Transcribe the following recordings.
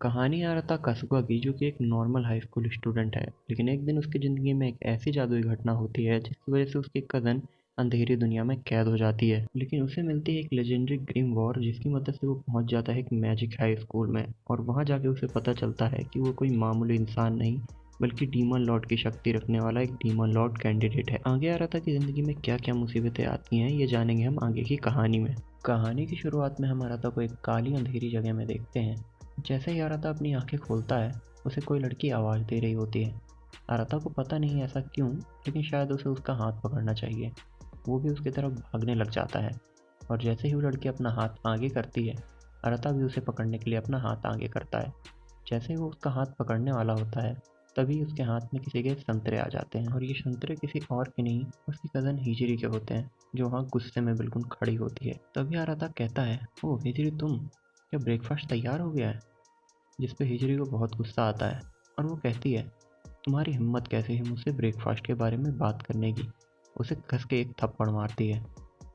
कहानी आ रहा था कसूगा की, जो कि एक नॉर्मल हाई स्कूल स्टूडेंट है। लेकिन एक दिन उसकी ज़िंदगी में एक ऐसी जादुई घटना होती है जिसकी वजह से उसकी कज़न अंधेरी दुनिया में कैद हो जाती है। लेकिन उसे मिलती है एक लेजेंडरी ग्रीम वॉर, जिसकी मदद से वो पहुंच जाता है एक मैजिक हाई स्कूल में। और वहां जाके उसे पता चलता है कि वो कोई मामूली इंसान नहीं, बल्कि डीमन लॉर्ड की शक्ति रखने वाला एक डीमन लॉर्ड कैंडिडेट है। आगे आ रहा था कि ज़िंदगी में क्या क्या मुसीबतें आती हैं, ये जानेंगे हम आगे की कहानी में। कहानी की शुरुआत में हम आराता को एक काली अंधेरी जगह में देखते हैं। जैसे ही आराता अपनी आंखें खोलता है, उसे कोई लड़की आवाज़ दे रही होती है। आराता को पता नहीं ऐसा क्यों, लेकिन शायद उसे उसका हाथ पकड़ना चाहिए। वो भी उसकी तरफ भागने लग जाता है, और जैसे ही वो लड़की अपना हाथ आगे करती है, आराता भी उसे पकड़ने के लिए अपना हाथ आगे करता है। जैसे ही वो उसका हाथ पकड़ने वाला होता है, तभी उसके हाथ में किसी के संतरे आ जाते हैं, और ये संतरे किसी और के नहीं, उसकी कज़न हिजरी के होते हैं, जो वहाँ गुस्से में बिल्कुल खड़ी होती है। तभी आराता कहता है, ओह हिजरी, तुम, क्या ब्रेकफास्ट तैयार हो गया है? जिस पे हिजरी को बहुत गुस्सा आता है, और वो कहती है, तुम्हारी हिम्मत कैसे है मुझसे ब्रेकफास्ट के बारे में बात करने की? उसे कस के एक थप्पड़ मारती है।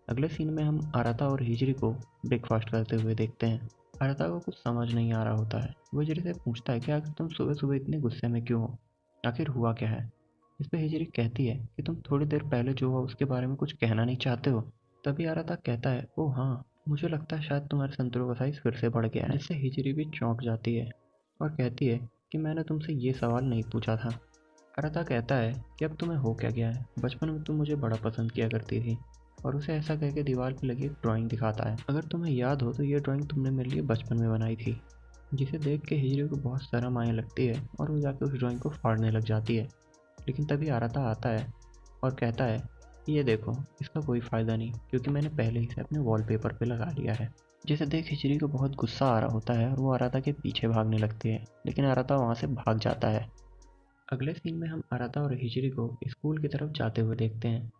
अगले सीन में हम आराता और हिजरी को ब्रेकफास्ट करते हुए देखते हैं। आराता को कुछ समझ नहीं आ रहा होता है। वो हिजरी से पूछता है कि आखिर तुम सुबह सुबह इतने गुस्से में क्यों हो, आखिर हुआ क्या है? इस पे हिजरी कहती है कि तुम थोड़ी देर पहले जो हुआ उसके बारे में कुछ कहना नहीं चाहते हो। तभी आराता कहता है, ओह हाँ, मुझे लगता है शायद तुम्हारे संतरों का साइज फिर से बढ़ गया है। जिससे हिजरी भी चौंक जाती है और कहती है कि मैंने तुमसे ये सवाल नहीं पूछा था। आराता कहता है कि अब तुम्हें हो क्या गया है, बचपन में तुम मुझे बड़ा पसंद किया करती थी। और उसे ऐसा कह के दीवार पर लगी एक ड्राइंग दिखाता है। अगर तुम्हें याद हो तो ये ड्राइंग तुमने मेरे लिए बचपन में बनाई थी। जिसे देख के हिजरी को बहुत शर्म आने लगती है, और वो जाके उस ड्राइंग को फाड़ने लग जाती है। लेकिन तभी आराता आता है और कहता है, ये देखो, इसका कोई फ़ायदा नहीं, क्योंकि मैंने पहले ही इसे अपने वॉलपेपर पे लगा लिया है। जिसे देख हिजरी को बहुत गुस्सा आ रहा होता है, और वो आराता के पीछे भागने लगती है, लेकिन आराता वहाँ से भाग जाता है। अगले सीन में हम आराता और हिजरी को स्कूल की तरफ जाते हुए देखते हैं,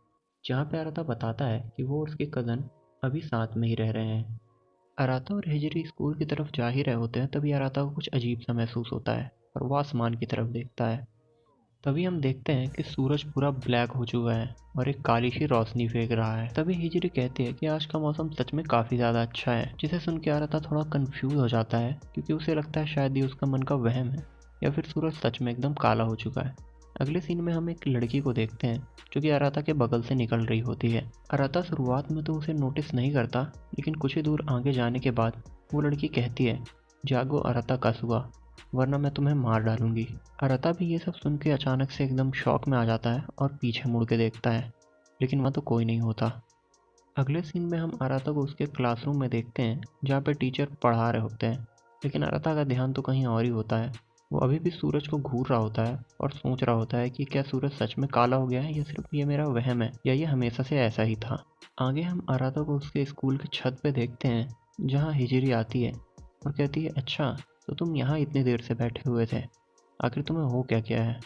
जहाँ पे आराता बताता है कि वो और उसके कज़न अभी साथ में ही रह रहे हैं। आराता और हिजरी स्कूल की तरफ जा ही रहे होते हैं, तभी आराता को कुछ अजीब सा महसूस होता है, और वो आसमान की तरफ देखता है। तभी हम देखते हैं कि सूरज पूरा ब्लैक हो चुका है और एक काली सी रोशनी फेंक रहा है। तभी हिजरी कहती है कि आज का मौसम सच में काफ़ी ज़्यादा अच्छा है। जिसे सुन के आराता थोड़ा कंफ्यूज हो जाता है, क्योंकि उसे लगता है शायद ये उसका मन का वहम है, या फिर सूरज सच में एकदम काला हो चुका है। अगले सीन में हम एक लड़की को देखते हैं, जो कि आराता के बगल से निकल रही होती है। आराता शुरुआत में तो उसे नोटिस नहीं करता, लेकिन कुछ ही दूर आगे जाने के बाद वो लड़की कहती है, जागो आराता कासुगा, वरना मैं तुम्हें मार डालूंगी। आराता भी ये सब सुन के अचानक से एकदम शॉक में आ जाता है और पीछे मुड़ के देखता है, लेकिन वहाँ तो कोई नहीं होता। अगले सीन में हम आराता को उसके क्लासरूम में देखते हैं, जहाँ पे टीचर पढ़ा रहे होते हैं, लेकिन आराता का ध्यान तो कहीं और ही होता है। वो अभी भी सूरज को घूर रहा होता है और सोच रहा होता है कि क्या सूरज सच में काला हो गया है, या सिर्फ ये मेरा वहम है, या ये हमेशा से ऐसा ही था। आगे हम आराता को उसके स्कूल की छत पे देखते हैं, जहाँ हिजरी आती है और कहती है, अच्छा तो तुम यहाँ इतनी देर से बैठे हुए थे, आखिर तुम्हें हो क्या क्या है?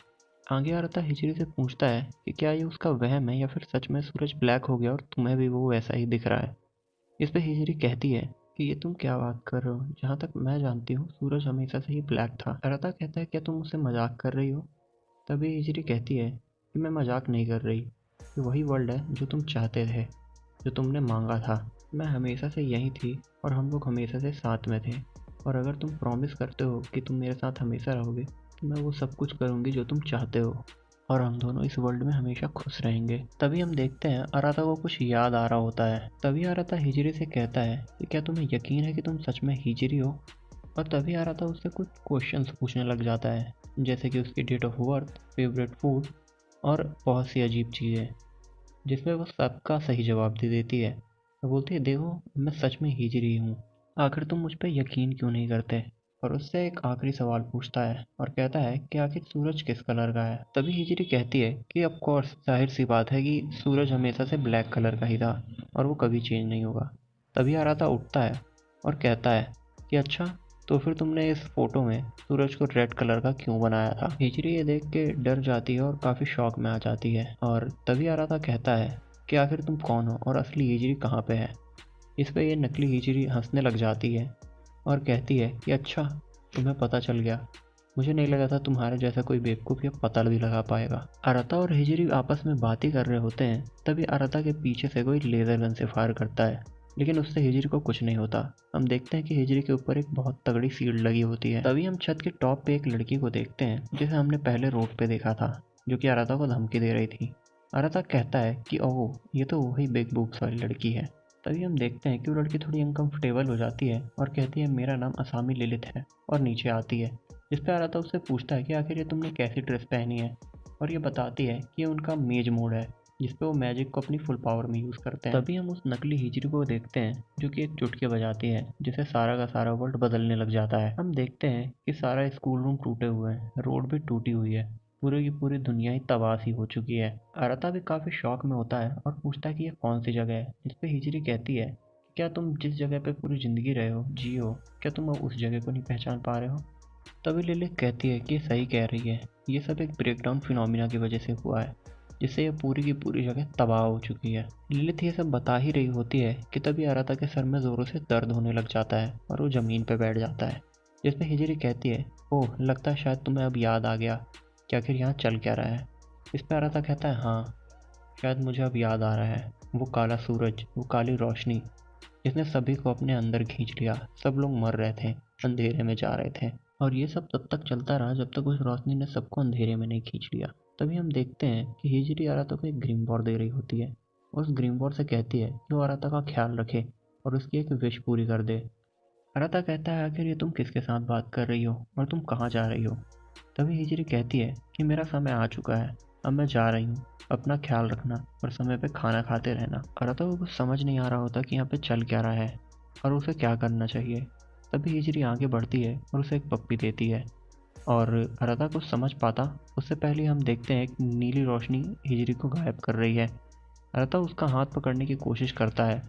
आगे आराता हिजरी से पूछता है कि क्या ये उसका वहम है, या फिर सच में सूरज ब्लैक हो गया और तुम्हें भी वो वैसा ही दिख रहा है। इस पे हिजरी कहती है कि ये तुम क्या बात कर रहे हो, जहाँ तक मैं जानती हूँ सूरज हमेशा से ही ब्लैक था। आराता कहता है, क्या तुम मुझसे मजाक कर रही हो? तभी हिजरी कहती है कि मैं मजाक नहीं कर रही, ये वही वर्ल्ड है जो तुम चाहते थे, जो तुमने मांगा था। मैं हमेशा से यहीं थी, और हम लोग हमेशा से साथ में थे, और अगर तुम प्रॉमिस करते हो कि तुम मेरे साथ हमेशा रहोगे, तो मैं वो सब कुछ करूँगी जो तुम चाहते हो, और हम दोनों इस वर्ल्ड में हमेशा खुश रहेंगे। तभी हम देखते हैं आराता को कुछ याद आ रहा होता है। तभी आराता हिजरी से कहता है कि क्या तुम्हें यकीन है कि तुम सच में हिजरी हो? और तभी आराता उससे कुछ क्वेश्चंस पूछने लग जाता है, जैसे कि उसकी date of birth, favourite food, और बहुत सी अजीब चीज़ें, जिसमें वो सबका सही जवाब दे देती है। वो बोलती है, देखो मैं सच में हिजरी हूँ, आखिर तुम मुझ पर यकीन क्यों नहीं करते? और उससे एक आखिरी सवाल पूछता है और कहता है कि आखिर सूरज किस कलर का है? तभी हिजरी कहती है कि ऑफ कोर्स, जाहिर सी बात है कि सूरज हमेशा से ब्लैक कलर का ही था, और वो कभी चेंज नहीं होगा। तभी आराता उठता है और कहता है कि अच्छा, तो फिर तुमने इस फोटो में सूरज को रेड कलर का क्यों बनाया था? हिजरी ये देख के डर जाती है और काफ़ी शॉक में आ जाती है, और तभी आराता कहता है कि आखिर तुम कौन हो और असली हिजरी कहाँ पे है? इस पे ये नकली हिजरी हंसने लग जाती है और कहती है कि अच्छा, तुम्हें पता चल गया, मुझे नहीं लगा था तुम्हारे जैसा कोई बेवकूफ़ ये पता भी लगा पाएगा। आराता और हिजरी आपस में बात ही कर रहे होते हैं, तभी आराता के पीछे से कोई लेज़र गन से फायर करता है, लेकिन उससे हिजरी को कुछ नहीं होता। हम देखते हैं कि हिजरी के ऊपर एक बहुत तगड़ी शील्ड लगी होती है। तभी हम छत के टॉप पे एक लड़की को देखते हैं जिसे हमने पहले रोड पे देखा था, जो कि अराता को धमकी दे रही थी। अराता कहता है कि ओह, ये तो वही बिग बूब्स वाली लड़की है। तभी हम देखते हैं कि वो लड़की थोड़ी अनकंफर्टेबल हो जाती है और कहती है मेरा नाम असामी लिलित है, और नीचे आती है। जिस पे अराता उससे पूछता है कि आखिर ये तुमने कैसी ड्रेस पहनी है, और ये बताती है कि ये उनका मेज मोड है, जिसपे वो मैजिक को अपनी फुल पावर में यूज़ करते हैं। तभी हम उस नकली हिजरी को देखते हैं जो कि एक चुटकी बजाती है, जिससे सारा का सारा वर्ल्ड बदलने लग जाता है। हम देखते हैं कि सारा स्कूल रूम टूटे हुए हैं, रोड भी टूटी हुई है, पूरी की पूरी दुनिया ही तबाह सी हो चुकी है। अराता भी काफ़ी शौक में होता है और पूछता है कि ये कौन सी जगह है, जिसपे हिजरी कहती है कि क्या तुम जिस जगह पे पूरी ज़िंदगी रहे हो, जी हो, क्या तुम अब उस जगह को नहीं पहचान पा रहे हो। तभी लिलित कहती है कि ये सही कह रही है, ये सब एक ब्रेकडाउन फिनोमिना की वजह से हुआ है, जिससे ये पूरी की पूरी जगह तबाह हो चुकी है। लिलित ये सब बता ही रही होती है कि तभी अराता के सर में ज़ोरों से दर्द होने लग जाता है और वो ज़मीन पर बैठ जाता है। जिसमें हिजरी कहती है ओह, लगता है शायद तुम्हें अब याद आ गया कि आखिर यहाँ चल क्या रहा है। इस पर अराता कहता है हाँ, शायद मुझे अब याद आ रहा है, वो काला सूरज, वो काली रोशनी जिसने सभी को अपने अंदर खींच लिया। सब लोग मर रहे थे, अंधेरे में जा रहे थे, और ये सब तब तक चलता रहा जब तक उस रोशनी ने सबको अंधेरे में नहीं खींच लिया। तभी हम देखते हैं कि हिजरी अराता को एक ग्रीन बॉर दे रही होती है। उस ग्रीन बॉर से कहती है कि वो अराता का ख्याल रखे और उसकी एक विश पूरी कर दे। अराता कहता है आखिर ये तुम किसके साथ बात कर रही हो और तुम कहाँ जा रही हो। तभी हिजरी कहती है कि मेरा समय आ चुका है, अब मैं जा रही हूँ, अपना ख्याल रखना और समय पे खाना खाते रहना। अराता को कुछ समझ नहीं आ रहा होता कि यहाँ पे चल क्या रहा है और उसे क्या करना चाहिए। तभी हिजरी आगे बढ़ती है और उसे एक पप्पी देती है, और अराता कुछ समझ पाता उससे पहले हम देखते हैं एक नीली रोशनी हिजरी को गायब कर रही है। अराता उसका हाथ पकड़ने की कोशिश करता है,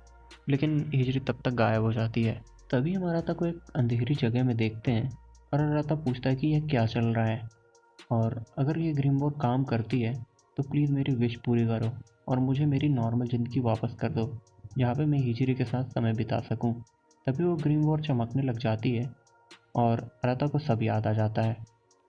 लेकिन हिजरी तब तक गायब हो जाती है। तभी हम अराता को एक अंधेरी जगह में देखते हैं और अराता पूछता है कि यह क्या चल रहा है, और अगर ये ग्रीन बोर्ड काम करती है तो प्लीज़ मेरी विश पूरी करो और मुझे मेरी नॉर्मल ज़िंदगी वापस कर दो, जहाँ पे मैं हिजरी के साथ समय बिता सकूँ। तभी वो ग्रीन बोर्ड चमकने लग जाती है और अराता को सब याद आ जाता है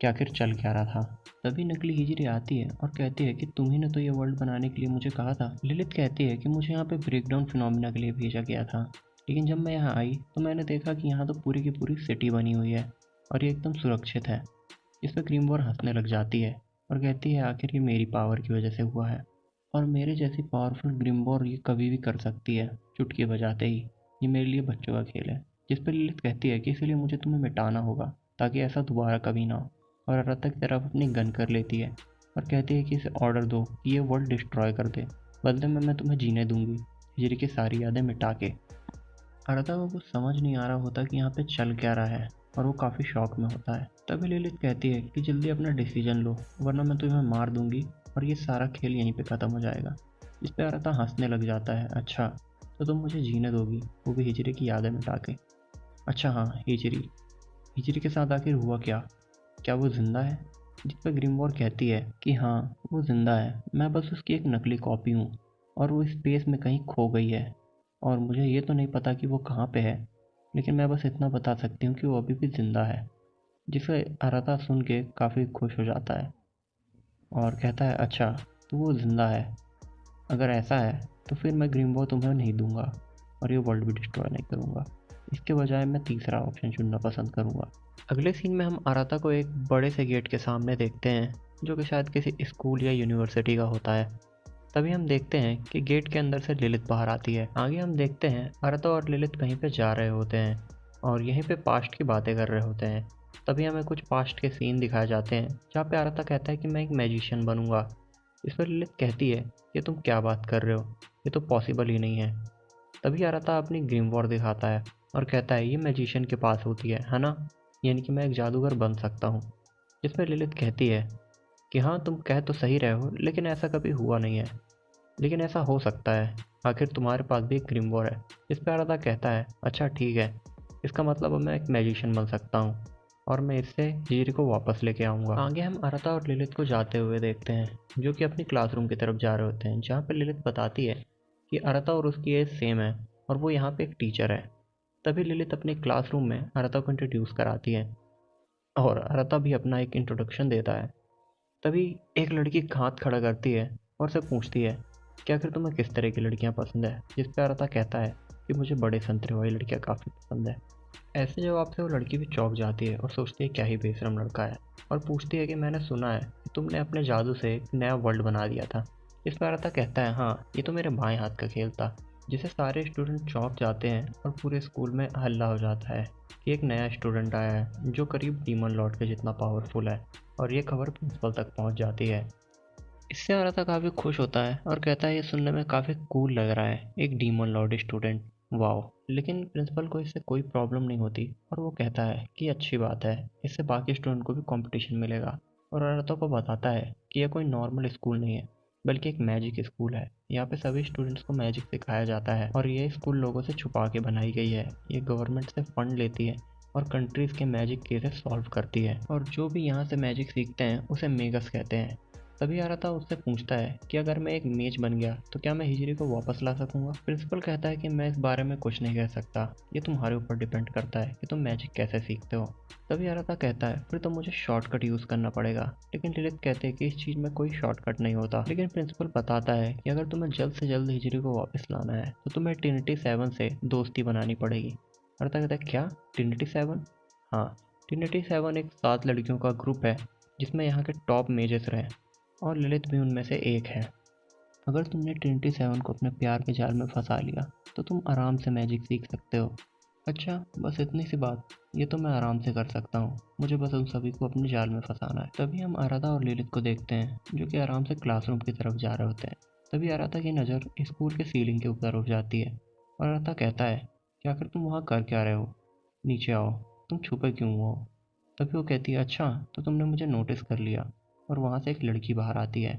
कि आखिर चल क्या रहा था। तभी नकली हिजरी आती है और कहती है कि तुम ही ने तो ये वर्ल्ड बनाने के लिए मुझे कहा था। लिलित कहती है कि मुझे यहाँ पे ब्रेकडाउन फिनोमिना के लिए भेजा गया था, लेकिन जब मैं यहाँ आई तो मैंने देखा कि यहाँ तो पूरी की पूरी सिटी बनी हुई है और ये एकदम सुरक्षित है। इस पर ग्रीमवॉर हंसने लग जाती है और कहती है आखिर ये मेरी पावर की वजह से हुआ है, और मेरे जैसी पावरफुल ग्रीमवॉर ये कभी भी कर सकती है, चुटकी बजाते ही। ये मेरे लिए बच्चों का खेल है। जिस पर लिलित कहती है कि इसलिए मुझे तुम्हें मिटाना होगा ताकि ऐसा दोबारा कभी ना हो, और अराता की तरफ अपनी गन कर लेती है और कहती है कि इसे ऑर्डर दो कि ये वर्ल्ड डिस्ट्रॉय कर दे, बदले में मैं तुम्हें जीने दूंगी, हिजरी की सारी यादें मिटा के। अराता को कुछ समझ नहीं आ रहा होता कि यहाँ पे चल क्या रहा है, और वो काफ़ी शौक में होता है। तभी लिलित कहती है कि जल्दी अपना डिसीजन लो, वरना मैं तुम्हें मार दूंगी और ये सारा खेल यहीं पे ख़त्म हो जाएगा। इस पर अराता हंसने लग जाता है, अच्छा तो तुम मुझे जीने दोगी, वो भी हिजरी की यादें मिटा के। अच्छा हाँ, हिजरी, हिजरी के साथ आखिर हुआ क्या, क्या वो जिंदा है। जिस पर ग्रीमवॉर कहती है कि हाँ वो जिंदा है, मैं बस उसकी एक नकली कॉपी हूँ और वो स्पेस में कहीं खो गई है, और मुझे ये तो नहीं पता कि वो कहाँ पे है, लेकिन मैं बस इतना बता सकती हूँ कि वो अभी भी ज़िंदा है। जिसे अराता सुन के काफ़ी खुश हो जाता है और कहता है अच्छा तो वो ज़िंदा है, अगर ऐसा है तो फिर मैं ग्रीमवॉर तुम्हें नहीं दूंगा और ये वर्ल्ड भी डिस्ट्रॉय नहीं करूँगा। इसके बजाय मैं तीसरा ऑप्शन चुनना पसंद करूँगा। अगले सीन में हम अराता को एक बड़े से गेट के सामने देखते हैं, जो कि शायद किसी स्कूल या यूनिवर्सिटी का होता है। तभी हम देखते हैं कि गेट के अंदर से लिलित बाहर आती है। आगे हम देखते हैं अराता और लिलित कहीं पे जा रहे होते हैं और यहीं पे पास्ट की बातें कर रहे होते हैं। तभी हमें कुछ पास्ट के सीन दिखाए जाते हैं जहाँ पे अराता कहता है कि मैं एक मैजिशियन बनूंगा। इस पर लिलित कहती है कि तुम क्या बात कर रहे हो, ये तो पॉसिबल ही नहीं है। तभी अराता अपनी ग्रीमवॉर दिखाता है और कहता है ये मैजिशियन के पास होती है ना, यानी कि मैं एक जादूगर बन सकता हूँ। जिस पर लिलित कहती है कि हाँ तुम कह तो सही रहे हो, लेकिन ऐसा कभी हुआ नहीं है, लेकिन ऐसा हो सकता है, आखिर तुम्हारे पास भी एक ग्रीमवॉर है। इस पर अराता कहता है अच्छा ठीक है, इसका मतलब अब मैं एक मैजिशियन बन सकता हूँ और मैं इससे हिजरी को वापस लेके आऊँगा। आगे हम अराता और लिलित को जाते हुए देखते हैं, जो कि अपनी क्लासरूम की तरफ जा रहे होते हैं, जहाँ पर लिलित बताती है कि अराता और उसकी एज सेम है और वो यहाँ पे एक टीचर है। तभी लिलित अपनी क्लासरूम में अराता को इंट्रोड्यूस कराती है और अराता भी अपना एक इंट्रोडक्शन देता है। तभी एक लड़की हाथ खड़ा करती है और से पूछती है कि आखिर तुम्हें किस तरह की लड़कियां पसंद है। जिस पे अराता कहता है कि मुझे बड़े संतरे वाली लड़कियाँ काफ़ी पसंद है। ऐसे जवाब से वो लड़की भी चौंक जाती है और सोचती है क्या ही बेशरम लड़का है, और पूछती है कि मैंने सुना है कि तुमने अपने जादू से एक नया वर्ल्ड बना दिया था। इस पर अराता कहता है हाँ, ये तो मेरे बाएं हाथ का खेल था। जिसे सारे स्टूडेंट चौंक जाते हैं और पूरे स्कूल में हल्ला हो जाता है कि एक नया स्टूडेंट आया है जो करीब डीमन लॉर्ड के जितना पावरफुल है, और ये खबर प्रिंसिपल तक पहुंच जाती है। इससे अराता काफ़ी खुश होता है और कहता है ये सुनने में काफ़ी कूल लग रहा है, एक डीमन लॉर्ड स्टूडेंट, वाओ। लेकिन प्रिंसिपल को इससे कोई प्रॉब्लम नहीं होती और वो कहता है कि अच्छी बात है, इससे बाकी स्टूडेंट को भी कंपटीशन मिलेगा। और अराता को बताता है कि यह कोई नॉर्मल स्कूल नहीं है, बल्कि एक मैजिक स्कूल है। यहाँ पे सभी स्टूडेंट्स को मैजिक सिखाया जाता है और ये स्कूल लोगों से छुपा के बनाई गई है। ये गवर्नमेंट से फंड लेती है और कंट्रीज़ के मैजिक केसेस सॉल्व करती है, और जो भी यहाँ से मैजिक सीखते हैं उसे मेगस कहते हैं। तभी अराता उससे पूछता है कि अगर मैं एक मेज बन गया तो क्या मैं हिजरी को वापस ला सकूंगा। प्रिंसिपल कहता है कि मैं इस बारे में कुछ नहीं कह सकता, ये तुम्हारे ऊपर डिपेंड करता है कि तुम मैजिक कैसे सीखते हो। तभी अराता कहता है फिर तो मुझे शॉर्टकट यूज़ करना पड़ेगा। लेकिन लिलिथ कहते हैं कि इस चीज़ में कोई शॉर्टकट नहीं होता। लेकिन प्रिंसिपल बताता है कि अगर तुम्हें जल्द से जल्द हिजरी को वापस लाना है तो तुम्हें ट्रिनिटी 7 से दोस्ती बनानी पड़ेगी। अराता कहता है क्या, ट्रिनिटी 7? हाँ, ट्रिनिटी 7 एक 7 लड़कियों का ग्रुप है जिसमें यहाँ के टॉप मेजर्स रहे, और ललित भी उनमें से एक है। अगर तुमने ट्रिनिटी 7 को अपने प्यार के जाल में फंसा लिया तो तुम आराम से मैजिक सीख सकते हो। अच्छा, बस इतनी सी बात, ये तो मैं आराम से कर सकता हूँ, मुझे बस उन सभी को अपने जाल में फंसाना है। तभी हम आराधा और ललित को देखते हैं जो कि आराम से क्लासरूम की तरफ जा रहे होते हैं। तभी आराधा की नज़र स्कूल के सीलिंग के ऊपर उठ जाती है और आराधा कहता है कि आखिर तुम वहाँ कर क्या रहे हो, नीचे आओ, तुम छुपे क्यों हो। तभी वो कहती है अच्छा, तो तुमने मुझे नोटिस कर लिया। और वहाँ से एक लड़की बाहर आती है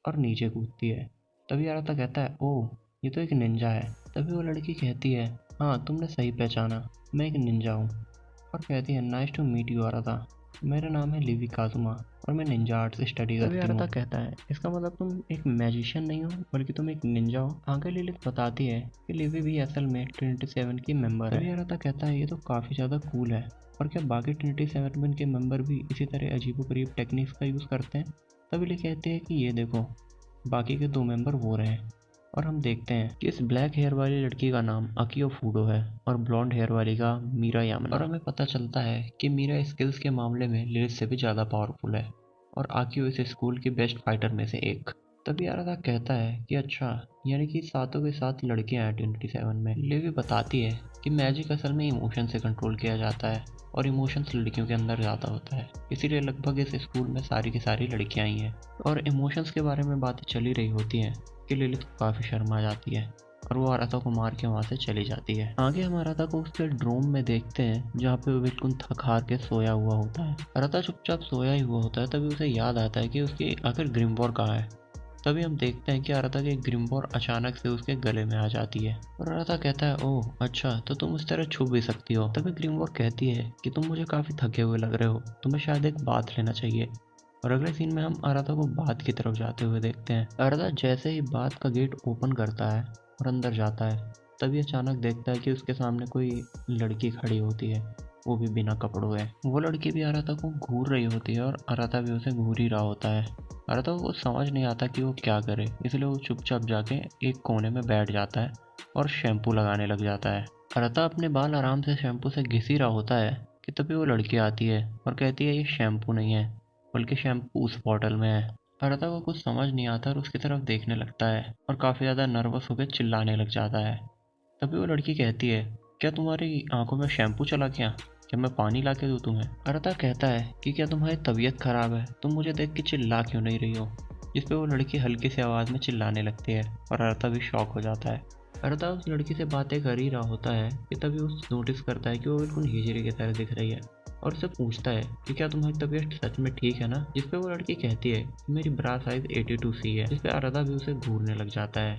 और नीचे कूदती है। तभी आराता कहता है ओह, ये तो एक निंजा है। तभी वो लड़की कहती है हाँ, तुमने सही पहचाना, मैं एक निंजा हूँ। और कहती है नाइस टू मीट यू आराता, मेरा नाम है लिवी काजुमा और मैं निंजा आर्ट्स स्टडी करती हूँ। आराता कहता है इसका मतलब तुम एक मैजिशियन नहीं हो बल्कि तुम एक निंजा हो। आगे लिलिथ बताती है कि लिवी भी असल में ट्रिनिटी 7 की मेंबर है। तभी आराता कहता है ये तो काफ़ी ज़्यादा कूल है, और क्या बाकी ट्रिनिटी 7 के मेंबर भी इसी तरह अजीबोगरीब टेक्निक्स का यूज़ करते हैं। तभी लिख कहते हैं कि ये देखो, बाकी के 2 मेंबर वो रहे। और हम देखते हैं कि इस ब्लैक हेयर वाली लड़की का नाम अकियो फूडो है और ब्लॉन्ड हेयर वाली का मीरा यामना। और हमें पता चलता है कि मीरा स्किल्स के मामले में लिलिथ से भी ज़्यादा पावरफुल है और आकियो इस स्कूल की बेस्ट फाइटर में से एक। तभी आराधा कहता है कि अच्छा, यानी कि सातों के सात लड़कियां हैं ट्रिनिटी 7 में। लिवी बताती है कि मैजिक असल में इमोशन से कंट्रोल किया जाता है और इमोशंस लड़कियों के अंदर ज़्यादा होता है, इसीलिए लगभग इस स्कूल में सारी की सारी लड़कियां ही हैं। और इमोशंस के बारे में बातें चली रही होती हैं कि लिलिथ को काफ़ी शर्म आ जाती है और वो आराधा को मार के वहाँ से चली जाती है। आगे हम आराधा को उसके ड्रोम में देखते हैं जहाँ पे वो बिल्कुल थक हार के सोया हुआ होता है। आराधा चुपचाप सोया ही हुआ होता है। तभी उसे याद आता है कि उसकी आखिर ग्रिमवॉर कहाँ है। तभी हम देखते हैं कि आराधा की ग्रिमवॉर अचानक से उसके गले में आ जाती है और आराधा कहता है ओह अच्छा, तो तुम इस तरह छुप भी सकती हो। तभी ग्रिमवॉर कहती है कि तुम मुझे काफ़ी थके हुए लग रहे हो, तुम्हें शायद एक बात लेना चाहिए। और अगले सीन में हम आराधा को बाथ की तरफ जाते हुए देखते हैं। आराधा जैसे ही बाथ का गेट ओपन करता है और अंदर जाता है, तभी अचानक देखता है कि उसके सामने कोई लड़की खड़ी होती है, वो भी बिना कपड़ों है। वो लड़की भी आराधा को घूर रही होती है और आराधा भी उसे घूर ही रहा होता है। आराधा को समझ नहीं आता कि वो क्या करे, इसलिए वो चुपचाप जाके एक कोने में बैठ जाता है और शैम्पू लगाने लग जाता है। आराधा अपने बाल आराम से शैम्पू से घिस ही रहा होता है कि तभी वो लड़की आती है और कहती है ये शैम्पू नहीं है, बल्कि शैम्पू उस बॉटल में है। आराधा को कुछ समझ नहीं आता और उसकी तरफ देखने लगता है और काफ़ी ज़्यादा नर्वस होकर चिल्लाने लग जाता है। तभी वो लड़की कहती है क्या तुम्हारी आंखों में शैम्पू चला गया, क्या मैं पानी ला के दूँ तुम्हें। आराधा कहता है कि क्या तुम्हारी तबीयत खराब है, तुम मुझे देख के चिल्ला क्यों नहीं रही हो। जिस पे वो लड़की हल्की सी आवाज़ में चिल्लाने लगती है और आराधा भी शॉक हो जाता है। आराधा उस लड़की से बातें कर ही रहा होता है कि तभी वो नोटिस करता है कि वो बिल्कुल हिजरी की तरह दिख रही है और उससे पूछता है कि क्या तुम्हारी तबीयत सच में ठीक है ना। जिसपे वो लड़की कहती है कि मेरी ब्रा साइज 82C है। जिसपे आराधा भी उसे घूरने लग जाता है।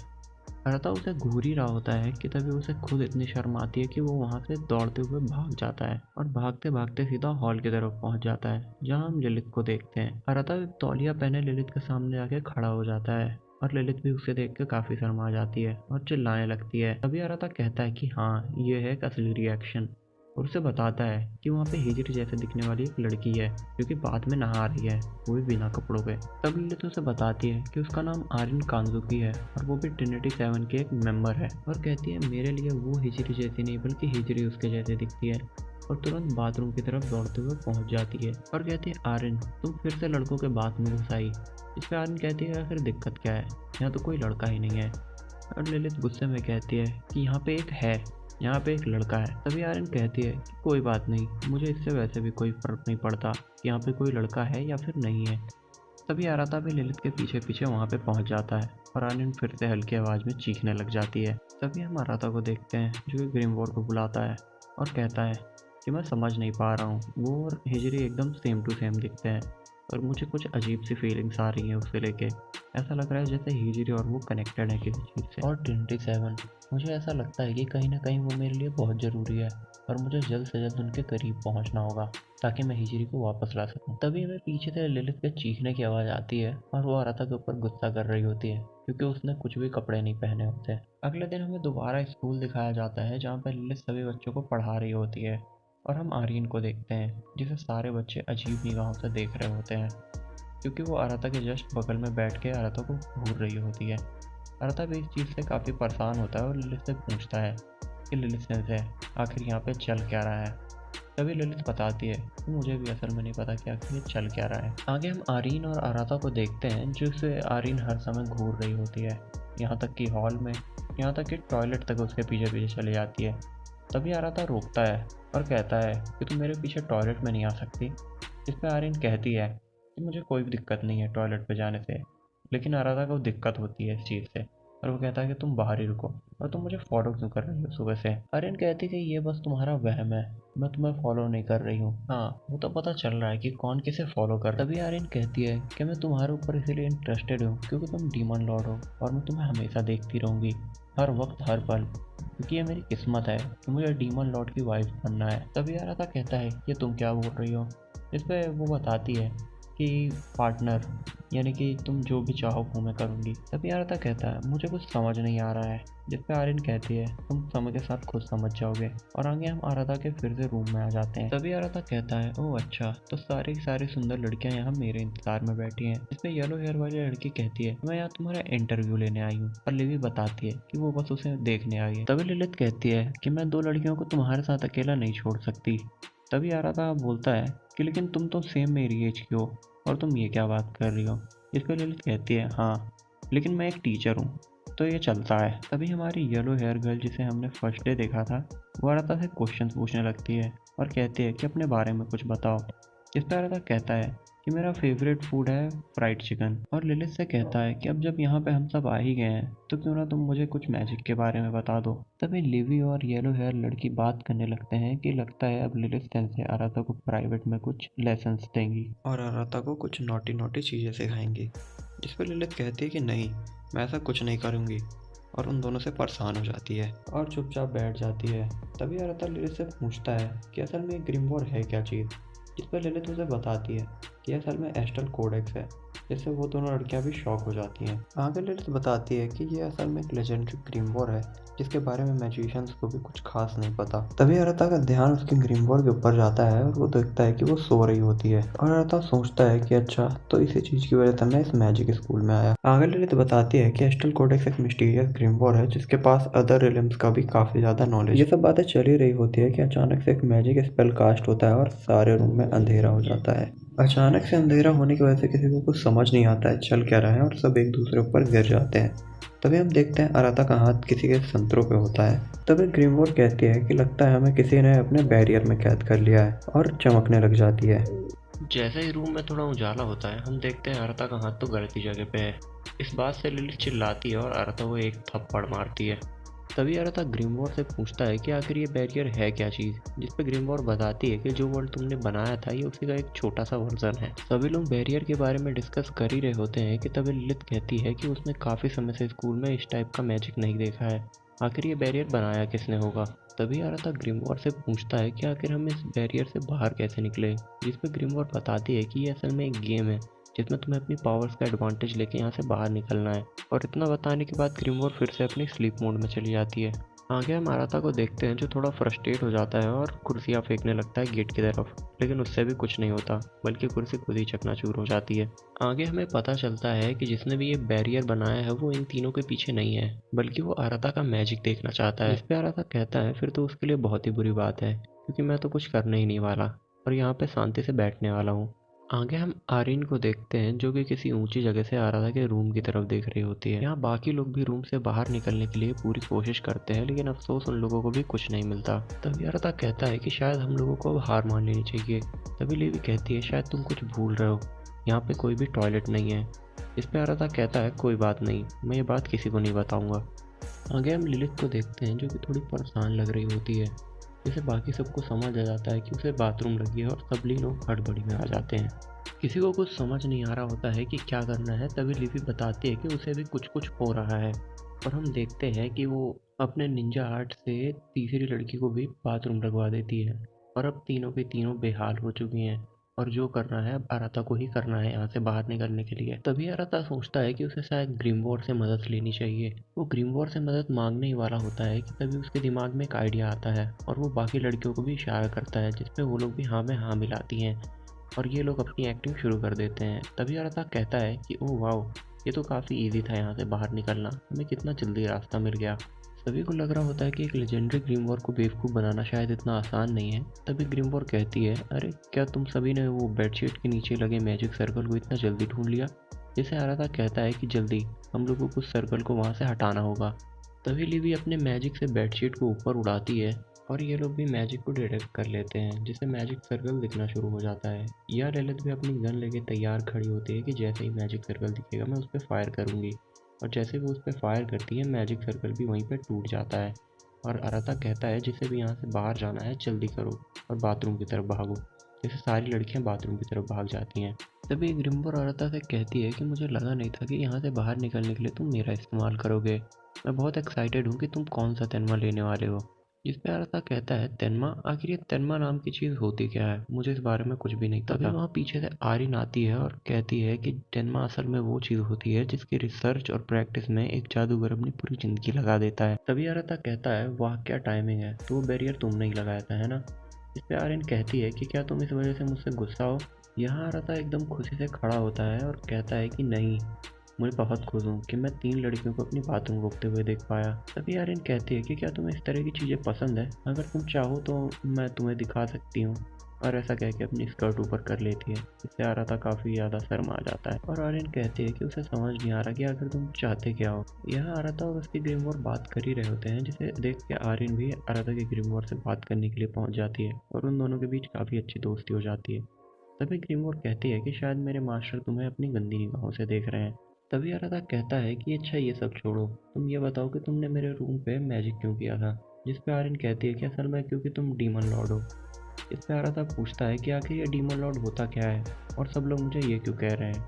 आराधा उसे घूर ही रहा होता है कि तभी उसे खुद इतनी शर्म आती है कि वो वहाँ से दौड़ते हुए भाग जाता है और भागते भागते सीधा हॉल की तरफ पहुँच जाता है जहाँ हम ललित को देखते हैं। आराधा एक तौलिया पहने ललित के सामने आके खड़ा हो जाता है और ललित भी उसे देख कर काफ़ी शर्मा जाती है और चिल्लाने लगती है। तभी आराधा कहता है कि हाँ, ये है एक असली रिएक्शन। और उसे बताता है कि वहाँ पे हिजरी जैसे दिखने वाली एक लड़की है जो कि बाद में नहा रही है, वो भी बिना कपड़ों के। तब लिलित उसे बताती है कि उसका नाम आर्यन कांजुकी है और वो भी ट्रिनिटी 7 की एक मेंबर है, और कहती है मेरे लिए वो हिजरी जैसी नहीं बल्कि हिजरी उसके जैसे दिखती है, और तुरंत बाथरूम की तरफ दौड़ते हुए पहुंच जाती है और कहती है आर्यन तुम फिर से लड़कों के बात में घुस आई। इस पर आर्यन कहती है आखिर दिक्कत क्या है, यहाँ तो कोई लड़का ही नहीं है। और ललित गुस्से में कहती है कि यहाँ पे एक है, यहाँ पे एक लड़का है। तभी आर्यन कहती है कि कोई बात नहीं, मुझे इससे वैसे भी कोई फर्क नहीं पड़ता कि यहाँ पे कोई लड़का है या फिर नहीं है। तभी आराता भी ललित के पीछे पीछे वहाँ पे पहुँच जाता है और आर्यन फिर से हल्की आवाज़ में चीखने लग जाती है। तभी हम आराता को देखते हैं जो कि ग्रिमवॉर को बुलाता है और कहता है कि मैं समझ नहीं पा रहा हूँ, वो और हिजरी एकदम सेम टू सेम दिखते हैं और मुझे कुछ अजीब सी फीलिंग्स आ रही हैं उससे लेके। ऐसा लग रहा है जैसे हिजरी और वो कनेक्टेड है किसी चीज़ से। और ट्रिनिटी 7, मुझे ऐसा लगता है कि कहीं ना कहीं वो मेरे लिए बहुत ज़रूरी है और मुझे जल्द से जल्द उनके करीब पहुंचना होगा ताकि मैं हिजरी को वापस ला सकूं। तभी हमें पीछे से लिलित के चीखने की आवाज़ आती है और वो आराता के ऊपर गुस्सा कर रही होती है क्योंकि उसने कुछ भी कपड़े नहीं पहने होते। अगले दिन हमें दोबारा स्कूल दिखाया जाता है जहाँ पर लिलित सभी बच्चों को पढ़ा रही होती है और हम आर्यन को देखते हैं जिसे सारे बच्चे अजीब निगाहों से देख रहे होते हैं क्योंकि वो आराता के जस्ट बगल में बैठ के आराता को घूर रही होती है। आराता भी इस चीज़ से काफ़ी परेशान होता है और लिलित से पूछता है कि लिलित से आखिर यहाँ पे चल क्या रहा है। तभी ललित बताती है कि मुझे भी असल में नहीं पता कि आखिर ये चल क्या रहा है। आगे हम आर्यन और आराता को देखते हैं जिसे आर्यन हर समय घूर रही होती है, यहाँ तक कि हॉल में, यहाँ तक कि टॉयलेट तक उसके पीछे पीछे चली जाती है। तभी आराता रोकता है और कहता है कि तुम मेरे पीछे टॉयलेट में नहीं आ सकती। इस पर आर्यन कहती है कि मुझे कोई भी दिक्कत नहीं है टॉयलेट पे जाने से, लेकिन आराधा को दिक्कत होती है इस चीज़ से और वो कहता है कि तुम बाहर ही रुको और तुम मुझे फॉलो क्यों कर रही हो सुबह से। आर्यन कहती है कि ये बस तुम्हारा वहम है, मैं तुम्हें फॉलो नहीं कर रही हूँ, हाँ वो तो पता चल रहा है कि कौन किसे फॉलो कर। तभी आर्यन कहती है कि मैं तुम्हारे ऊपर इसीलिए इंटरेस्टेड हूँ क्योंकि तुम डीमन लॉर्ड हो और मैं तुम्हें हमेशा देखती रहूँगी, हर वक्त हर पल, क्योंकि ये मेरी किस्मत है कि मुझे डीमन लॉर्ड की वाइफ बनना है। तभी आराधा कहता है कि तुम क्या बोल रही हो। इस पर वो बताती है कि पार्टनर, यानी कि तुम जो भी चाहो वो मैं करूँगी। तभी आराता कहता है मुझे कुछ समझ नहीं आ रहा है, जिस पे आर्यन कहती है तुम समय के साथ खुद समझ जाओगे। और आगे हम आराता के फिर से रूम में आ जाते हैं। तभी आराता कहता है ओह अच्छा, तो सारी सारी सुंदर लड़कियां यहाँ मेरे इंतजार में बैठी हैं। इसमें येलो हेयर वाली लड़की कहती है मैं यहाँ तुम्हारा इंटरव्यू लेने आई हूँ, और लिली बताती है कि वो बस उसे देखने आई है। तभी लिलित कहती है कि मैं 2 लड़कियों को तुम्हारे साथ अकेला नहीं छोड़ सकती। तभी आराधा बोलता है कि लेकिन तुम तो सेम मेरी एज की हो और तुम ये क्या बात कर रही हो। इस पर ललित कहती है हाँ लेकिन मैं एक टीचर हूँ तो ये चलता है। तभी हमारी येलो हेयर गर्ल जिसे हमने फर्स्ट डे देखा था वो आराधा से क्वेश्चन पूछने लगती है और कहती है कि अपने बारे में कुछ बताओ। इस पर आराधा कहता है कि मेरा फेवरेट फूड है फ्राइड चिकन, और लिलित से कहता है कि अब जब यहाँ पे हम सब आ ही गए हैं तो क्यों ना तुम मुझे कुछ मैजिक के बारे में बता दो। तभी लिवी और येलो हेयर लड़की बात करने लगते हैं कि लगता है अब लिलित से आराधा को प्राइवेट में कुछ लेसन्स देंगी और आराधा को कुछ नोटी नोटी चीज़ें सिखाएंगी। जिस पर लिलित कहती है कि नहीं मैं ऐसा कुछ नहीं करूँगी, और उन दोनों से परेशान हो जाती है और चुपचाप बैठ जाती है। तभी आराधा लिलित से पूछता है कि असल में ग्रिमवॉर है क्या चीज़, जिस पर लिलित उसे बताती है कि असल में एस्टल कोडेक्स है, जिससे वो दोनों लड़कियां भी शॉक हो जाती हैं। आगे लिलित बताती है कि ये असल में एक लेजेंडरी ग्रिमवॉर है जिसके बारे में मैजिशियंस को भी कुछ खास नहीं पता। तभी आराधा का ध्यान उसके ग्रिमवॉर के ऊपर जाता है और वो देखता है कि वो सो रही होती है, और आराधा सोचता है कि अच्छा तो इसी चीज की वजह से मैं इस मैजिक स्कूल में आया। आगे लिलित बताती है कि एस्टल कोडेक्स एक मिस्टीरियस ग्रिमवॉर है जिसके पास अदर रिलम्स का भी काफी ज्यादा नॉलेज। ये सब बातें चल ही रही होती है कि अचानक से एक मैजिक स्पेल कास्ट होता है और सारे रूम में अंधेरा हो जाता है। अचानक से अंधेरा होने की वजह से किसी को कुछ समझ नहीं आता है चल क्या रहा है और सब एक दूसरे ऊपर गिर जाते हैं। तभी हम देखते हैं आराधा का हाथ किसी के संतरों पे होता है। तभी ग्रिमवॉर कहती है कि लगता है हमें किसी ने अपने बैरियर में कैद कर लिया है, और चमकने लग जाती है। जैसे ही रूम में थोड़ा उजाला होता है हम देखते हैं आराधा का हाथ तो गलती जगह पे है। इस बात से लिलित चिल्लाती है और आराधा को एक थप्पड़ मारती है। तभी आराधा ग्रिमवॉर से पूछता है कि आखिर ये बैरियर है क्या चीज़, जिस पे ग्रिमवॉर बताती है कि जो वर्ल्ड तुमने बनाया था ये उसी का एक छोटा सा वर्जन है। सभी लोग बैरियर के बारे में डिस्कस कर ही रहे होते हैं कि तभी लिलित कहती है कि उसने काफ़ी समय से स्कूल में इस टाइप का मैजिक नहीं देखा है, आखिर ये बैरियर बनाया किसने होगा। तभी आराधा ग्रिमवॉर से पूछता है कि आखिर हम इस बैरियर से बाहर कैसे निकले, जिस पे ग्रिमवॉर बताती है कि ये असल में एक गेम है जिसमें तुम्हें अपनी पावर्स का एडवांटेज लेके यहाँ से बाहर निकलना है। और इतना बताने के बाद ग्रिमवॉर फिर से अपनी स्लीप मोड में चली जाती है। आगे हम आराता को देखते हैं जो थोड़ा फ्रस्ट्रेट हो जाता है और कुर्सियाँ फेंकने लगता है गेट की तरफ, लेकिन उससे भी कुछ नहीं होता, बल्कि कुर्सी खुद ही चकनाचूर हो जाती है। आगे हमें पता चलता है कि जिसने भी ये बैरियर बनाया है वो इन तीनों के पीछे नहीं है, बल्कि वो आराता का मैजिक देखना चाहता है। इस पे आराता कहता है फिर तो उसके लिए बहुत ही बुरी बात है, क्योंकि मैं तो कुछ करने ही नहीं वाला और यहाँ पे शांति से बैठने वाला हूँ। आगे हम आर्यन को देखते हैं जो कि किसी ऊंची जगह से आराधा के रूम की तरफ देख रही होती है। यहाँ बाकी लोग भी रूम से बाहर निकलने के लिए पूरी कोशिश करते हैं, लेकिन अफसोस उन लोगों को भी कुछ नहीं मिलता। तभी आराधा कहता है कि शायद हम लोगों को अब हार मान लेनी चाहिए। तभी लेवी कहती है शायद तुम कुछ भूल रहे हो, यहाँ पे कोई भी टॉयलेट नहीं है। इस पे आराधा कहता है कोई बात नहीं, मैं ये बात किसी को नहीं बताऊंगा। आगे हम लिलित को देखते हैं जो कि थोड़ी परेशान लग रही होती है, जिसे बाकी सबको समझ आ जाता है कि उसे बाथरूम लगी है और सभी लोग हड़बड़ी में आ जाते हैं। किसी को कुछ समझ नहीं आ रहा होता है कि क्या करना है, तभी लिवी बताती है कि उसे भी कुछ कुछ हो रहा है और हम देखते हैं कि वो अपने निंजा आर्ट से तीसरी लड़की को भी बाथरूम लगवा देती है और अब तीनों के तीनों बेहाल हो चुकी हैं और जो करना है अब आराता को ही करना है यहाँ से बाहर निकलने के लिए। तभी आराता सोचता है कि उसे शायद ग्रिमवॉर से मदद लेनी चाहिए। वो ग्रिमवॉर से मदद मांगने ही वाला होता है कि तभी उसके दिमाग में एक आइडिया आता है और वो बाकी लड़कियों को भी इशारा करता है, जिसपे वो लोग भी हाँ में हाँ मिलाती हैं और ये लोग अपनी एक्टिंग शुरू कर देते हैं। तभी आराता कहता है कि ओह वाओ, ये तो काफ़ी इजी था यहाँ से बाहर निकलना, हमें कितना जल्दी रास्ता मिल गया। सभी को लग रहा होता है कि एक लेजेंडरी ग्रिमवॉर को बेवकूफ़ बनाना शायद इतना आसान नहीं है। तभी ग्रिमवॉर कहती है अरे क्या तुम सभी ने वो बेडशीट के नीचे लगे मैजिक सर्कल को इतना जल्दी ढूंढ लिया। जिसे आराता कहता है कि जल्दी, हम लोगों को उस सर्कल को वहाँ से हटाना होगा। तभी लिवी अपने मैजिक से बेडशीट को ऊपर उड़ाती है और ये लोग भी मैजिक को डिटेक्ट कर लेते हैं, जिससे मैजिक सर्कल दिखना शुरू हो जाता है। या ललित भी अपनी गन लेके तैयार खड़ी होती है कि जैसे ही मैजिक सर्कल दिखेगा मैं उस पर फायर करूँगी, और जैसे वो उस पर फायर करती है मैजिक सर्कल भी वहीं पर टूट जाता है और आराता कहता है जिसे भी यहाँ से बाहर जाना है जल्दी करो और बाथरूम की तरफ भागो। जैसे सारी लड़कियाँ बाथरूम की तरफ भाग जाती हैं। तभी ग्रिम्बर आराता से कहती है कि मुझे लगा नहीं था कि यहाँ से बाहर निकलने के लिए तुम मेरा इस्तेमाल करोगे, मैं बहुत एक्साइटेड हूँ कि तुम कौन सा तेनमा लेने वाले हो। जिस पे आराता कहता है तेनमा, आखिर ये तेनमा नाम की चीज़ होती क्या है, मुझे इस बारे में कुछ भी नहीं पता। वहाँ पीछे से आर्यन आती है और कहती है कि तेनमा असल में वो चीज़ होती है जिसकी रिसर्च और प्रैक्टिस में एक जादूगर अपनी पूरी जिंदगी लगा देता है। तभी आराता कहता है वाह क्या टाइमिंग है, तो वो बैरियर तुमने ही लगाया था है ना। इस पे आर्यन कहती है कि क्या तुम इस वजह से मुझसे गुस्सा हो। यहाँ आराता एकदम खुशी से खड़ा होता है और कहता है कि नहीं, मैं बहुत खुश हूँ कि मैं 3 लड़कियों को अपनी बाथरूम रोकते हुए देख पाया। तभी आर्यन कहती है कि क्या तुम्हें इस तरह की चीज़ें पसंद है, अगर तुम चाहो तो मैं तुम्हें दिखा सकती हूँ, और ऐसा कह के अपनी स्कर्ट ऊपर कर लेती है। इससे आराता काफ़ी ज़्यादा शर्मा जाता है और आर्यन कहती है कि उसे समझ नहीं आ रहा कि आखिर तुम चाहते क्या हो। यहाँ आराता और उसकी ग्रिमवॉर बात कर ही रहे होते हैं, जिसे देख के आर्यन भी आराता की ग्रिमवॉर से बात करने के लिए पहुँच जाती है और उन दोनों के बीच काफ़ी अच्छी दोस्ती हो जाती है। तभी ग्रिमवॉर कहती है कि शायद मेरे मास्टर तुम्हें अपनी गंदी निगाहों से देख रहे हैं। तभी आराधा कहता है कि अच्छा ये सब छोड़ो, तुम ये बताओ कि तुमने मेरे रूम पे मैजिक क्यों किया था। जिस पे आर्यन कहती है कि असल में क्योंकि तुम डीमन लॉर्ड हो। इस पे आराधा पूछता है कि आखिर ये डीमन लॉर्ड होता क्या है और सब लोग मुझे ये क्यों कह रहे हैं।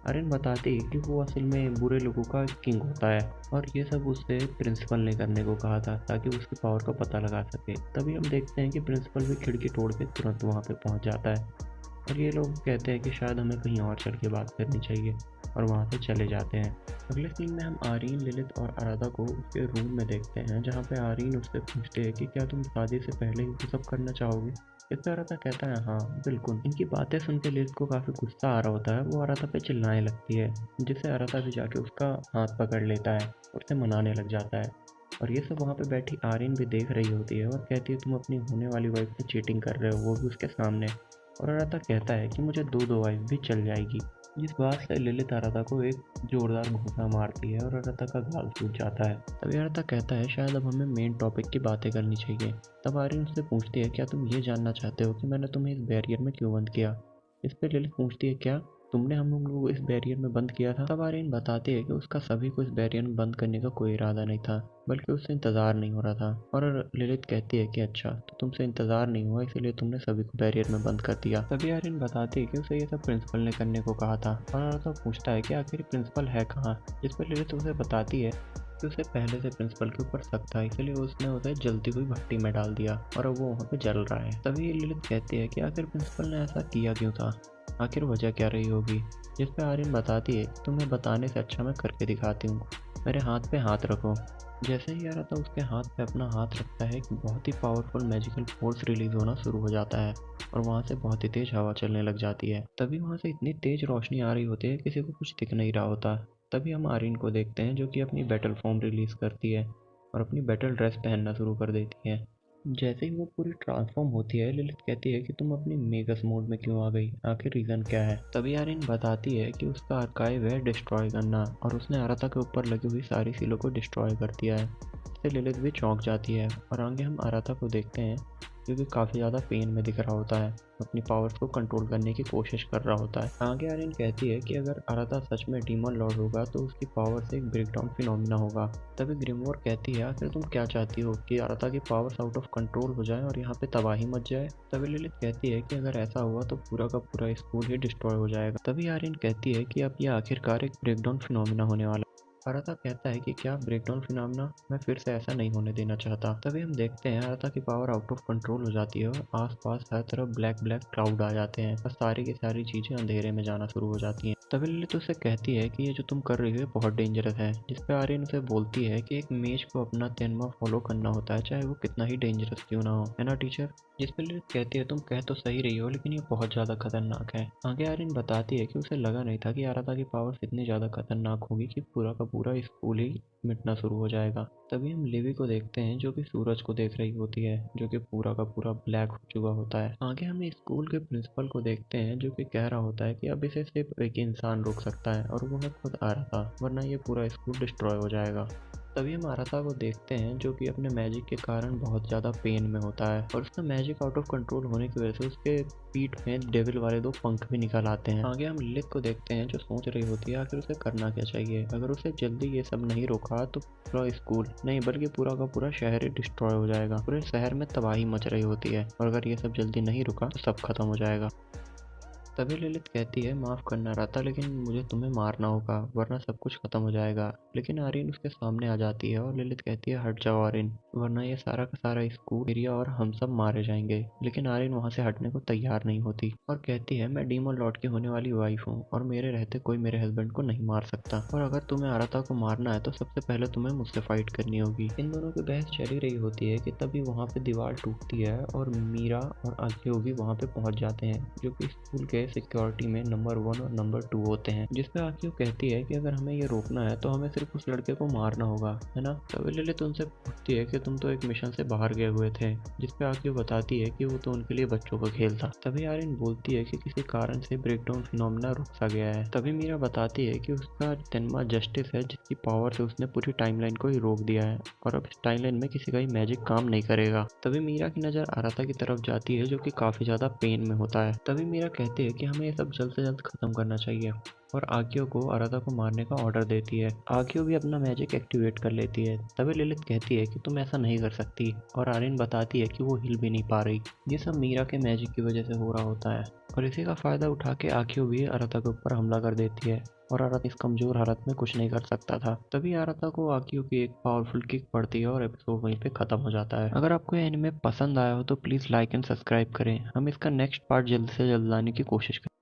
आर्यन बताते हैं कि वो असल में बुरे लोगों का किंग होता है और ये सब उससे प्रिंसिपल ने करने को कहा था ताकि उसकी पावर का पता लगा सके। तभी हम देखते हैं कि प्रिंसिपल भी खिड़की तोड़ के तुरंत वहाँ पे पहुँच जाता है और ये लोग कहते हैं कि शायद हमें कहीं और चल के बात करनी चाहिए और वहाँ से चले जाते हैं। अगले सीन में हम आर्यन, लिलित और आराधा को उसके रूम में देखते हैं, जहाँ पे आर्यन उससे पूछते हैं कि क्या तुम शादी से पहले ही ये सब करना चाहोगे। इस पर आराधा कहता है हाँ बिल्कुल। इनकी बातें सुन के लिलित को काफ़ी गुस्सा आ रहा होता है, वो आराधा पे चिल्लाने लगती है, जिससे आराधा भी जाके उसका हाथ पकड़ लेता है और उसे मनाने लग जाता है। और ये सब वहाँ पे बैठी आर्यन भी देख रही होती है और कहती है तुम अपनी होने वाली वाइफ से चीटिंग कर रहे हो, वो भी उसके सामने। और आराधा कहता है कि मुझे दो वाइफ भी चल जाएगी। जिस बात से लिलित आराधा को एक जोरदार घूंसा मारती है और आराधा का गाल सूज जाता है। तभी आराधा कहता है शायद अब हमें मेन टॉपिक की बातें करनी चाहिए। तब आर्यन उससे पूछती है क्या तुम ये जानना चाहते हो कि मैंने तुम्हें इस बैरियर में क्यों बंद किया। इस पर लिलित पूछती है क्या तुमने हम लोगों को इस बैरियर में बंद किया था। तब आर्यन बताते हैं कि उसका सभी को इस बैरियर में बंद करने का कोई इरादा नहीं था, बल्कि उससे इंतज़ार नहीं हो रहा था। और लिलित कहती है कि अच्छा तो तुमसे इंतज़ार नहीं हुआ इसीलिए तुमने सभी को बैरियर में बंद कर दिया। तभी आर्यन बताते हैं कि उसे ये सब प्रिंसिपल ने करने को कहा था और आराधा पूछता है कि आखिर प्रिंसिपल है कहाँ। जिस पर लिलित उसे बताती है कि उसे पहले से प्रिंसिपल के ऊपर शक था, इसलिए उसने उसे जलती हुई भट्टी में डाल दिया और अब वो वहाँ पे जल रहा है। तभी लिलित कहती है कि आखिर प्रिंसिपल ने ऐसा किया क्यों था, आखिर वजह क्या रही होगी। जिस पे आर्यन बताती है कि तुम्हें बताने से अच्छा मैं करके दिखाती हूँ। मेरे हाथ पे हाथ रखो। जैसे ही आराता उसके हाथ पे अपना हाथ रखता है, एक बहुत ही पावरफुल मैजिकल फोर्स रिलीज होना शुरू हो जाता है और वहाँ से बहुत ही तेज हवा चलने लग जाती है। तभी वहाँ से इतनी तेज रोशनी आ रही होती है, किसी को कुछ दिख नहीं रहा होता। तभी हम आर्यन को देखते हैं जो कि अपनी बैटल फॉर्म रिलीज करती है और अपनी बैटल ड्रेस पहनना शुरू कर देती है। जैसे ही वो पूरी ट्रांसफॉर्म होती है, लिलिथ कहती है कि तुम अपनी मेगस मोड में क्यों आ गई, आखिर रीजन क्या है। तभी आर्यन बताती है कि उसका आर्काइव है डिस्ट्रॉय करना और उसने आराता के ऊपर लगी हुई सारी सीलों को डिस्ट्रॉय कर दिया है। इससे लिलिथ भी चौंक जाती है और आगे हम आराता को देखते हैं जो कि काफ़ी ज़्यादा पेन में दिख रहा होता है, अपनी पावर्स को कंट्रोल करने की कोशिश कर रहा होता है। आगे आर्यन कहती है कि अगर आराता सच में डीमन लॉर्ड होगा तो उसकी पावर से एक ब्रेकडाउन फिनोमिना होगा। तभी ग्रिमवॉर कहती है आखिर तुम क्या चाहती हो, कि आराता की पावर्स आउट ऑफ कंट्रोल हो जाए और यहाँ पे तबाही मच जाए। तभी लिलिथ कहती है कि अगर ऐसा हुआ तो पूरा का पूरा स्कूल ही डिस्ट्रॉय हो जाएगा। तभी आर्यन कहती है कि अब यह आखिरकार एक ब्रेकडाउन फिनोमिना होने वाला है। आराता कहता है कि क्या ब्रेकडाउन फिनोमिना, मैं फिर से ऐसा नहीं होने देना चाहता। तभी हम देखते हैं आराता की पावर आउट ऑफ कंट्रोल हो जाती है और आसपास हर तरफ ब्लैक ब्लैक क्लाउड आ जाते हैं और सारी की सारी चीजें अंधेरे में जाना शुरू हो जाती हैं। तभी लिलिथ उसे कहती है कि ये जो तुम कर रही हो ये बहुत डेंजरस है, जिस पे आर्यन उसे बोलती है कि एक मेज को अपना तेनमा फॉलो करना होता है, चाहे वो कितना ही डेंजरस क्यों ना हो, है ना टीचर। जिस पे लिलिथ कहती है तुम कह तो सही रही हो, लेकिन ये बहुत ज्यादा खतरनाक है। आगे आर्यन बताती है कि उसे लगा नहीं था कि आराता की पावर्स इतनी ज्यादा खतरनाक होगी कि पूरा का पूरा स्कूल ही मिटना शुरू हो जाएगा। तभी हम लिवी को देखते हैं जो कि सूरज को देख रही होती है, जो कि पूरा का पूरा ब्लैक हो चुका होता है। आगे हम स्कूल के प्रिंसिपल को देखते हैं जो कि कह रहा होता है कि अब इसे सिर्फ एक इंसान रोक सकता है और वो है खुद आराता, वरना ये पूरा स्कूल डिस्ट्रॉय हो जाएगा। तभी हम आराता को देखते हैं जो कि अपने मैजिक के कारण बहुत ज़्यादा पेन में होता है और उसका मैजिक आउट ऑफ कंट्रोल होने की वजह से उसके पीठ में डेविल वाले 2 पंख भी निकल आते हैं। आगे हम लिलिथ को देखते हैं जो सोच रही होती है आखिर उसे करना क्या चाहिए। अगर उसे जल्दी ये सब नहीं रोका तो पूरा स्कूल नहीं बल्कि पूरा का पूरा शहर ही डिस्ट्रॉय हो जाएगा। पूरे शहर में तबाही मच रही होती है और अगर ये सब जल्दी नहीं रुका तो सब खत्म हो जाएगा। तभी लिलिथ कहती है माफ करना राता, लेकिन मुझे तुम्हें मारना होगा वरना सब कुछ खत्म हो जाएगा। लेकिन आर्यन उसके सामने आ जाती है और लिलिथ कहती है हट जाओ आर्यन, वरना ये सारा का सारा स्कूल एरिया और हम सब मारे जाएंगे। लेकिन आर्यन वहाँ से हटने को तैयार नहीं होती और कहती है मैं डीमन लॉर्ड की होने वाली वाइफ हूँ और मेरे रहते कोई मेरे हस्बैंड को नहीं मार सकता, और अगर तुम्हें आराता को मारना है तो सबसे पहले तुम्हें मुझसे फाइट करनी होगी। इन दोनों की बहस चली रही होती है कि तभी वहाँ पे दीवार टूटती है और मीरा और आक्यो भी वहाँ पे पहुँच जाते हैं जो कि स्कूल के सिक्योरिटी में नंबर 1 और नंबर 2 होते हैं। जिसपे आक्यो कहती है कि अगर हमें ये रोकना है तो हमें सिर्फ उस लड़के को मारना होगा, है ना। तभी लिलिथ उनसे पूछती है कि तुम तो एक मिशन से बाहर गए हुए थे, जिसपे आक्यो बताती है कि वो तो उनके लिए बच्चों का खेल था। तभी आर्यन बोलती है कि किसी कारण से ब्रेकडाउन फिनोमिना रुक सा गया है। तभी मीरा बताती है कि उसका तेनमा जस्टिस है जिसकी पावर से उसने पूरी टाइमलाइन को ही रोक दिया है और अब इस टाइमलाइन में किसी का ही मैजिक काम नहीं करेगा। तभी मीरा की नजर आराता की तरफ जाती है जो कि काफी ज्यादा पेन में होता है। तभी मीरा कहती है कि हमें ये सब जल्द से जल्द खत्म करना चाहिए और आक्यो को आराता को मारने का ऑर्डर देती है। आक्यो भी अपना मैजिक एक्टिवेट कर लेती है। तभी लिलिथ कहती है कि तुम ऐसा नहीं कर सकती और आर्यन बताती है कि वो हिल भी नहीं पा रही। ये सब मीरा के मैजिक की वजह से हो रहा होता है और इसी का फायदा उठा के आक्यो भी आराता के ऊपर हमला कर देती है और आराता इस कमजोर हालत में कुछ नहीं कर सकता था। तभी आराता को आक्यो की एक पावरफुल किक पड़ती है और एपिसोड वहीं पे खत्म हो जाता है। अगर आपको ये एनिमे पसंद आया हो तो प्लीज लाइक एंड सब्सक्राइब करें। हम इसका नेक्स्ट पार्ट जल्द से जल्द लाने की कोशिश करें।